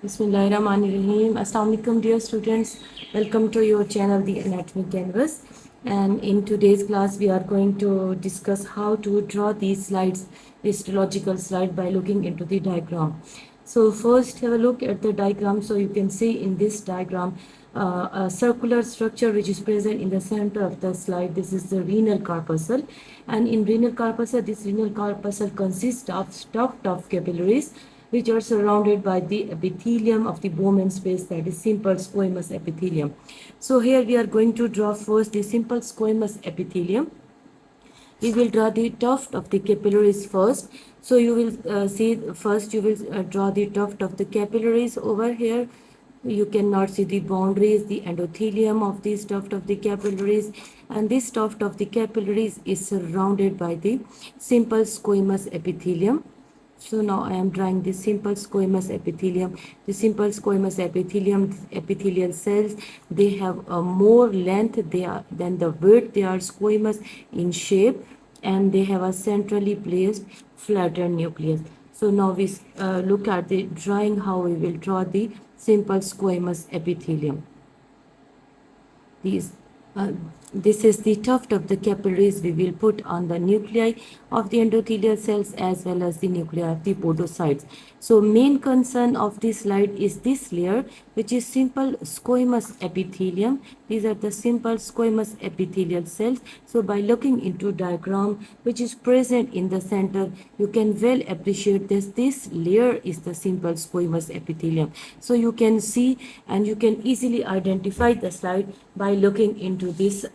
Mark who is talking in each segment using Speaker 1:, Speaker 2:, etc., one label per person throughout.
Speaker 1: Bismillahirrahmanirrahim. Assalamu alaikum, dear students. Welcome to your channel, The Anatomy Canvas. And in today's class, we are going to discuss how to draw these slides, histological slide, by looking into the diagram. So first, have a look at the diagram. So you can see in this diagram a circular structure which is present in the center of the slide. This is the renal corpuscle, and in renal corpuscle, this renal corpuscle consists of stuffed of capillaries which are surrounded by the epithelium of the Bowman space, that is simple squamous epithelium. So here we are going to draw first the simple squamous epithelium. We will draw the tuft of the capillaries first. So you will see first you will draw the tuft of the capillaries over here. You cannot see the boundaries, the endothelium of this tuft of the capillaries, and this tuft of the capillaries is surrounded by the simple squamous epithelium. So now I am drawing the simple squamous epithelium. The simple squamous epithelium, epithelial cells, they have a more length than the width. They are squamous in shape, and they have a centrally placed flattened nucleus. So now we look at the drawing, how we will draw the simple squamous epithelium. These this is the tuft of the capillaries we will put on the nuclei of the endothelial cells as well as the nuclei of the podocytes. So main concern of this slide is this layer, which is simple squamous epithelium. These are the simple squamous epithelial cells. So by looking into diagram which is present in the center, you can well appreciate this layer is the simple squamous epithelium. So you can see and you can easily identify the slide by looking into this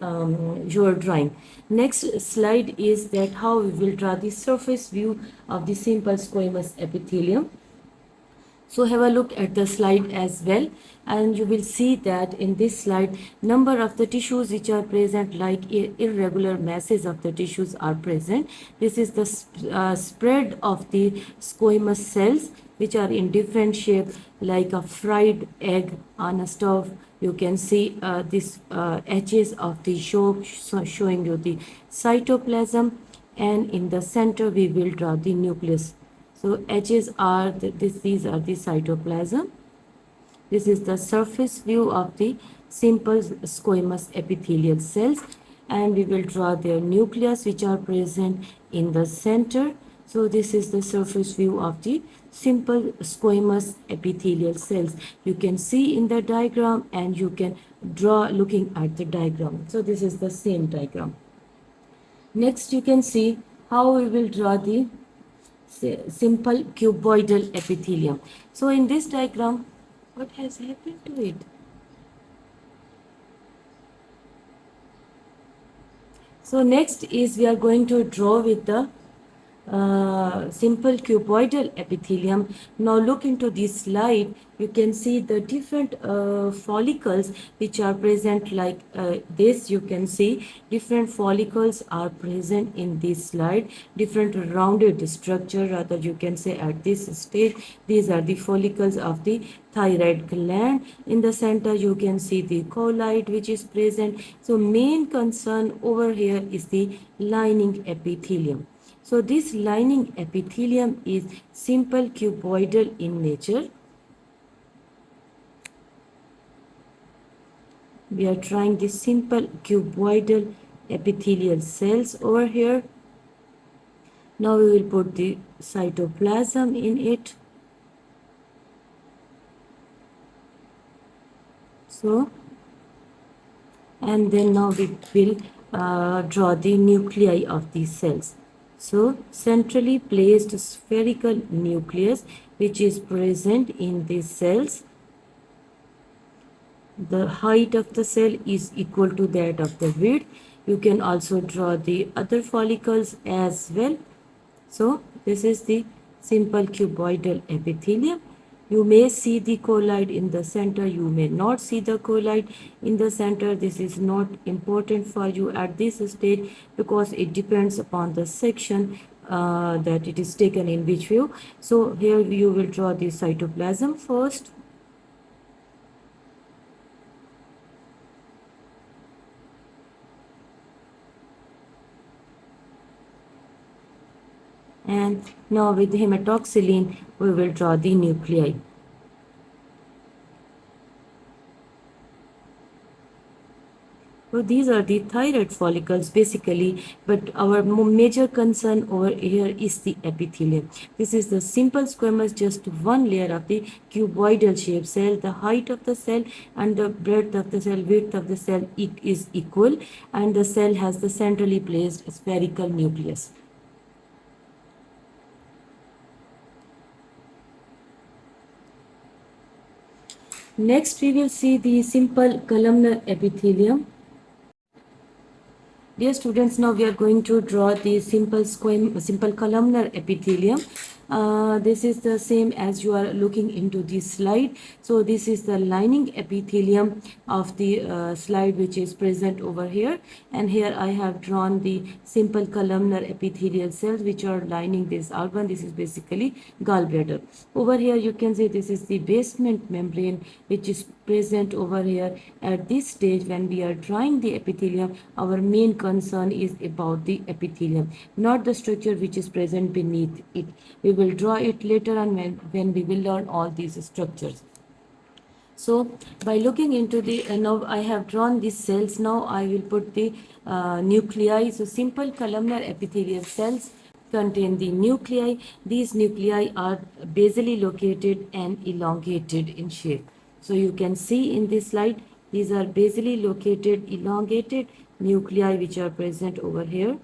Speaker 1: your drawing. Next slide is that how we will draw the surface view of the simple squamous epithelium. So have a look at the slide as well, and you will see that in this slide number of the tissues which are present, like irregular masses of the tissues are present. This is the spread of the squamous cells which are in different shape, like a fried egg on a stove. You can see this edges of the showing you the cytoplasm, and in the center we will draw the nucleus. So edges are these are the cytoplasm. This is the surface view of the simple squamous epithelial cells, and we will draw their nucleus which are present in the center. So this is the surface view of the simple squamous epithelial cells. You can see in the diagram and you can draw looking at the diagram. So this is the same diagram. Next you can see how we will draw the simple cuboidal epithelium. So in this diagram, what has happened to it? So next is we are going to draw with the simple cuboidal epithelium. Now look into this slide. You can see the different follicles which are present, like this. You can see different follicles are present in this slide, different rounded structure, rather you can say at this stage. These are the follicles of the thyroid gland. In the center you can see the colloid which is present. So main concern over here is the lining epithelium. So this lining epithelium is simple cuboidal in nature. We are trying this simple cuboidal epithelial cells over here. Now we will put the cytoplasm in it. So, and then now we will draw the nuclei of these cells. So centrally placed spherical nucleus which is present in these cells. The height of the cell is equal to that of the width. You can also draw the other follicles as well. So this is the simple cuboidal epithelium. You may see the colloid in the center, you may not see the colloid in the center. This is not important for you at this stage because it depends upon the section that it is taken in which view. So here you will draw the cytoplasm first. And now with hematoxylin, we will draw the nuclei. So these are the thyroid follicles basically, but our major concern over here is the epithelium. This is the simple squamous, just one layer of the cuboidal shaped cell. The height of the cell and the breadth of the cell, width of the cell is equal, and the cell has the centrally placed spherical nucleus. Next, we will see the simple columnar epithelium. Dear students, now we are going to draw the simple columnar epithelium. This is the same as you are looking into the slide. So this is the lining epithelium of the slide which is present over here. And here I have drawn the simple columnar epithelial cells which are lining this outline. This is basically gallbladder. Over here you can see this is the basement membrane which is present over here. At this stage, when we are drawing the epithelium, our main concern is about the epithelium, not the structure which is present beneath it. We will draw it later on when we will learn all these structures. So by looking into the, now I have drawn these cells. Now I will put the nuclei. So simple columnar epithelial cells contain the nuclei. These nuclei are basally located and elongated in shape. So you can see in this slide, these are basally located, elongated nuclei which are present over here.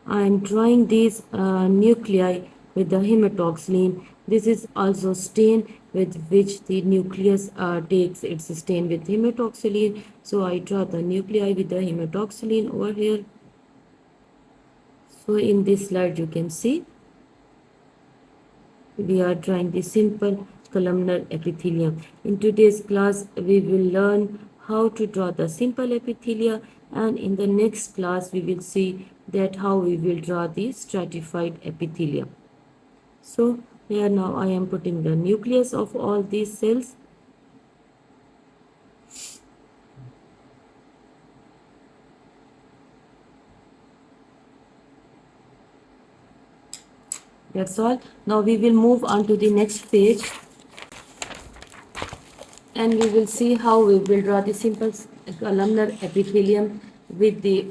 Speaker 1: I am drawing these nuclei with the hematoxylin. This is also stain with which the nucleus takes its stain with hematoxylin. So I draw the nuclei with the hematoxylin over here. So in this slide you can see we are drawing the simple columnar epithelium. In today's class we will learn how to draw the simple epithelia, and in the next class we will see that how we will draw the stratified epithelium. So here now I am putting the nucleus of all these cells. That's all. Now we will move on to the next page and we will see how we will draw the simple columnar epithelium with the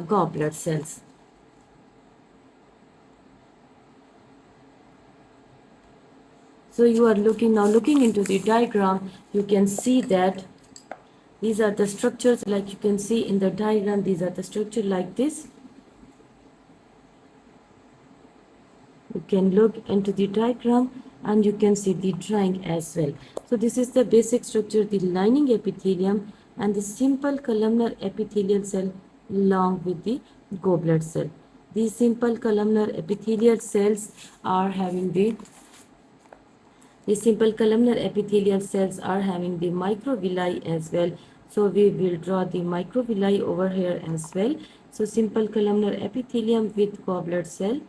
Speaker 1: goblet cells. So you are looking into the diagram, you can see that these are the structures, like you can see in the diagram, these are the structure like this. You can look into the diagram and you can see the drawing as well. So this is the basic structure, the lining epithelium and the simple columnar epithelial cell along with the goblet cell. These simple columnar epithelial cells are having the simple columnar epithelial cells are having the microvilli as well. So we will draw the microvilli over here as well. So simple columnar epithelium with goblet cell.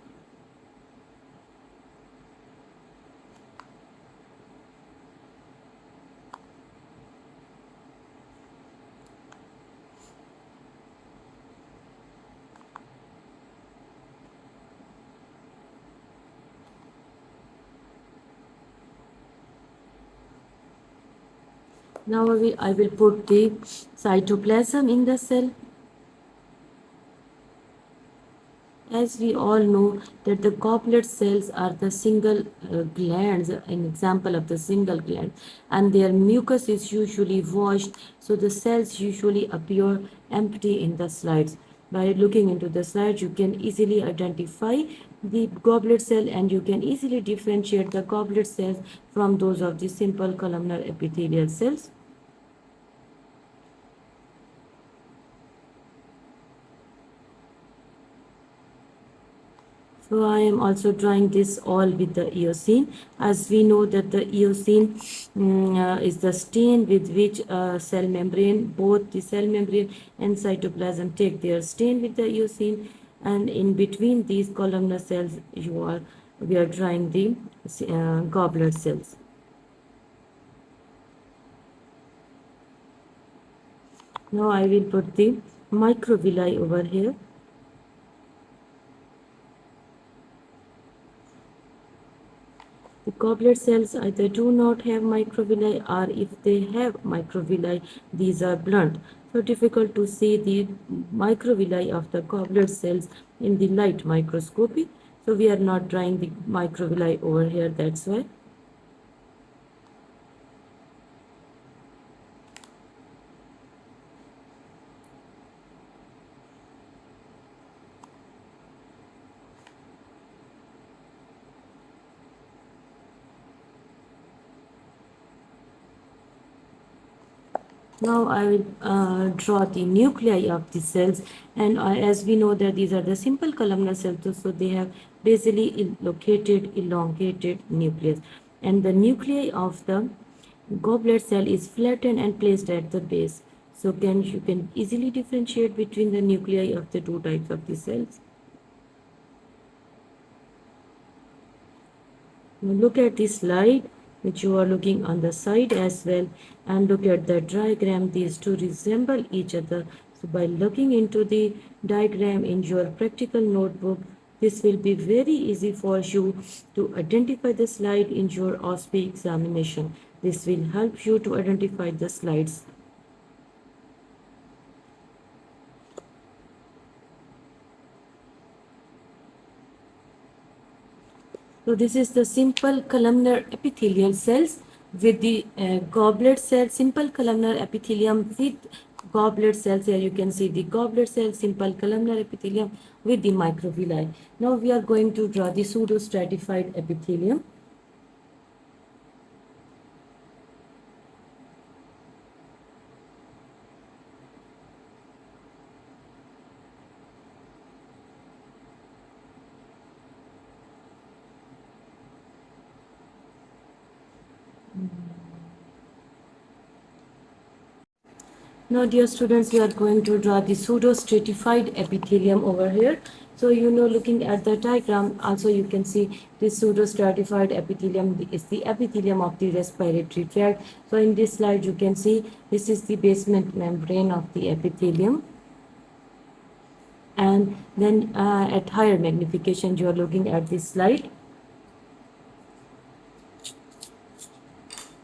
Speaker 1: Now I will put the cytoplasm in the cell. As we all know that the goblet cells are the single glands, an example of the single gland, and their mucus is usually washed, so the cells usually appear empty in the slides. By looking into the slides, you can easily identify the goblet cell and you can easily differentiate the goblet cells from those of the simple columnar epithelial cells. So I am also drawing this all with the eosine, as we know that the eosine is the stain with which cell membrane, both the cell membrane and cytoplasm take their stain with the eosine, and in between these columnar cells we are drawing the goblet cells. Now I will put the microvilli over here. goblet cells either do not have microvilli, or if they have microvilli, these are blunt. So difficult to see the microvilli of the goblet cells in the light microscopy. So we are not drawing the microvilli over here, that's why. Now I will draw the nuclei of the cells, and as we know that these are the simple columnar cells, so they have basally located elongated nucleus, and the nuclei of the goblet cell is flattened and placed at the base. So you can easily differentiate between the nuclei of the two types of the cells. Now look at this slide which you are looking on the side as well, and look at the diagram. These two resemble each other. So by looking into the diagram in your practical notebook, this will be very easy for you to identify the slide in your OSPE examination. This will help you to identify the slides. So this is the simple columnar epithelial cells with the goblet cell, simple columnar epithelium with goblet cells. Here you can see the goblet cell, simple columnar epithelium with the microvilli. Now we are going to draw the pseudostratified epithelium. Now dear students, we are going to draw the pseudostratified epithelium over here. So looking at the diagram, also you can see this pseudostratified epithelium is the epithelium of the respiratory tract. So in this slide you can see this is the basement membrane of the epithelium. And then at higher magnification you are looking at this slide.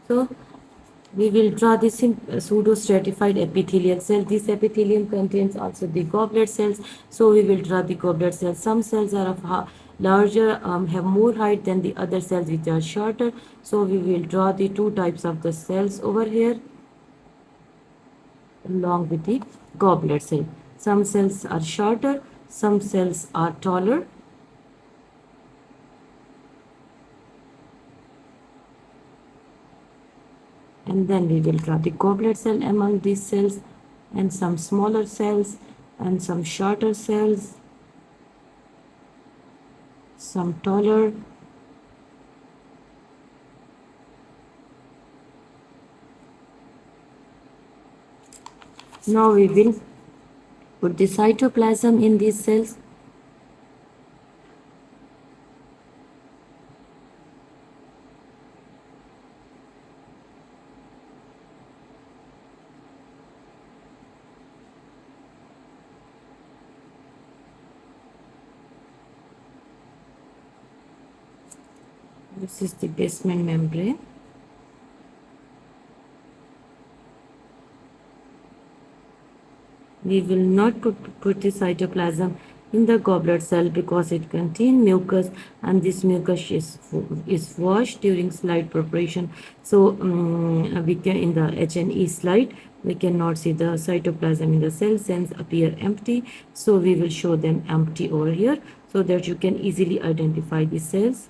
Speaker 1: So we will draw this pseudostratified epithelial cell. This epithelium contains also the goblet cells. So we will draw the goblet cells. Some cells are of larger, have more height than the other cells which are shorter. So we will draw the two types of the cells over here along with the goblet cell. Some cells are shorter, some cells are taller. And then we will draw the goblet cell among these cells, and some smaller cells and some shorter cells, some taller. Now we will put the cytoplasm in these cells. This is the basement membrane. We will not put the cytoplasm in the goblet cell because it contains mucus, and this mucus is washed during slide preparation. So we can, in the H&E slide, we cannot see the cytoplasm in the cell. Cells appear empty, so we will show them empty over here so that you can easily identify the cells.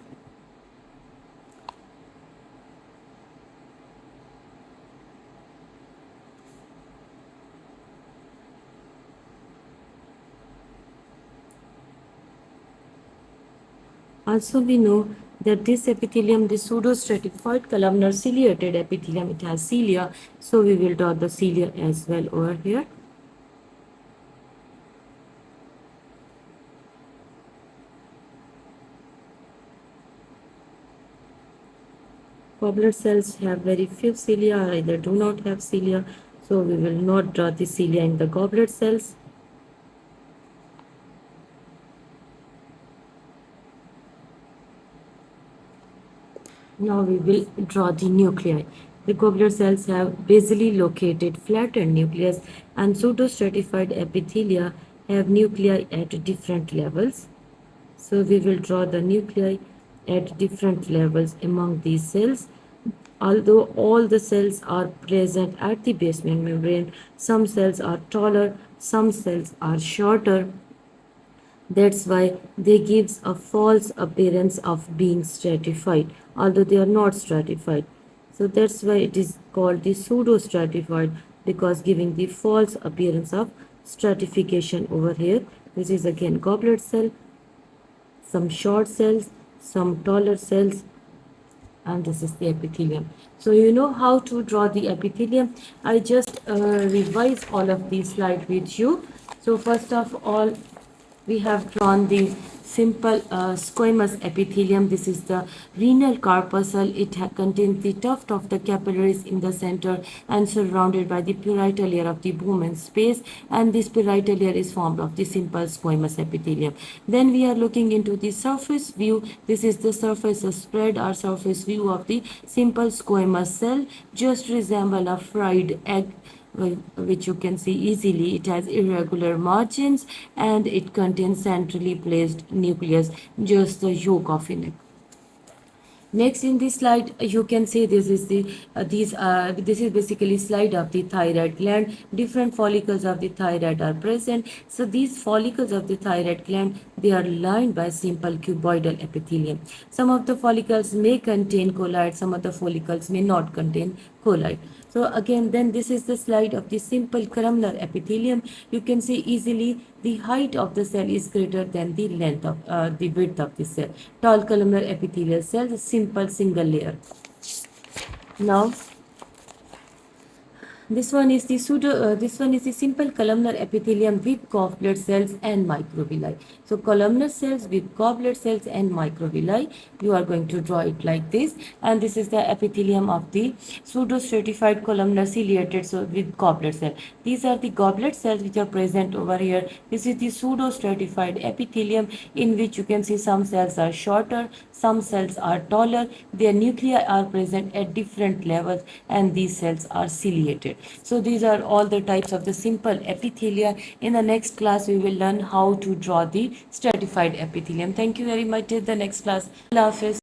Speaker 1: Also, we know that this epithelium, the pseudostratified columnar ciliated epithelium, it has cilia, so we will draw the cilia as well over here. Goblet cells have very few cilia, or either do not have cilia, so we will not draw the cilia in the goblet cells. Now we will draw the nuclei. The globular cells have basally located flattened nucleus, and pseudostratified epithelia have nuclei at different levels. So we will draw the nuclei at different levels among these cells. Although all the cells are present at the basement membrane, some cells are taller, some cells are shorter. That's why they gives a false appearance of being stratified, although they are not stratified. So that's why it is called the pseudo-stratified, because giving the false appearance of stratification over here. This is again goblet cell, some short cells, some taller cells, and this is the epithelium. So you know how to draw the epithelium. I just revise all of these slides with you. So first of all, we have drawn the simple squamous epithelium. This is the renal corpuscle. It contains the tuft of the capillaries in the center and surrounded by the parietal layer of the Bowman space, and this parietal layer is formed of the simple squamous epithelium. Then we are looking into the surface view. This is the surface spread or surface view of the simple squamous cell, just resemble a fried egg, which you can see easily. It has irregular margins and it contains centrally placed nucleus, just the yolk of an egg. Next in this slide, you can see this is the this is basically slide of the thyroid gland. Different follicles of the thyroid are present. So these follicles of the thyroid gland, they are lined by simple cuboidal epithelium. Some of the follicles may contain colloid, some of the follicles may not contain colloid. So again, then this is the slide of the simple columnar epithelium. You can see easily the height of the cell is greater than the length of the width of the cell. Tall columnar epithelial cells, simple single layer. Now this one is the this one is the simple columnar epithelium with goblet cells and microvilli. So columnar cells with goblet cells and microvilli. You are going to draw it like this, and this is the epithelium of the pseudostratified columnar ciliated so with goblet cell. These are the goblet cells which are present over here. This is the pseudostratified epithelium, in which you can see some cells are shorter, some cells are taller. Their nuclei are present at different levels, and these cells are ciliated. So these are all the types of the simple epithelia. In the next class, we will learn how to draw the stratified epithelium. Thank you very much. Till the next class. Allah Hafiz.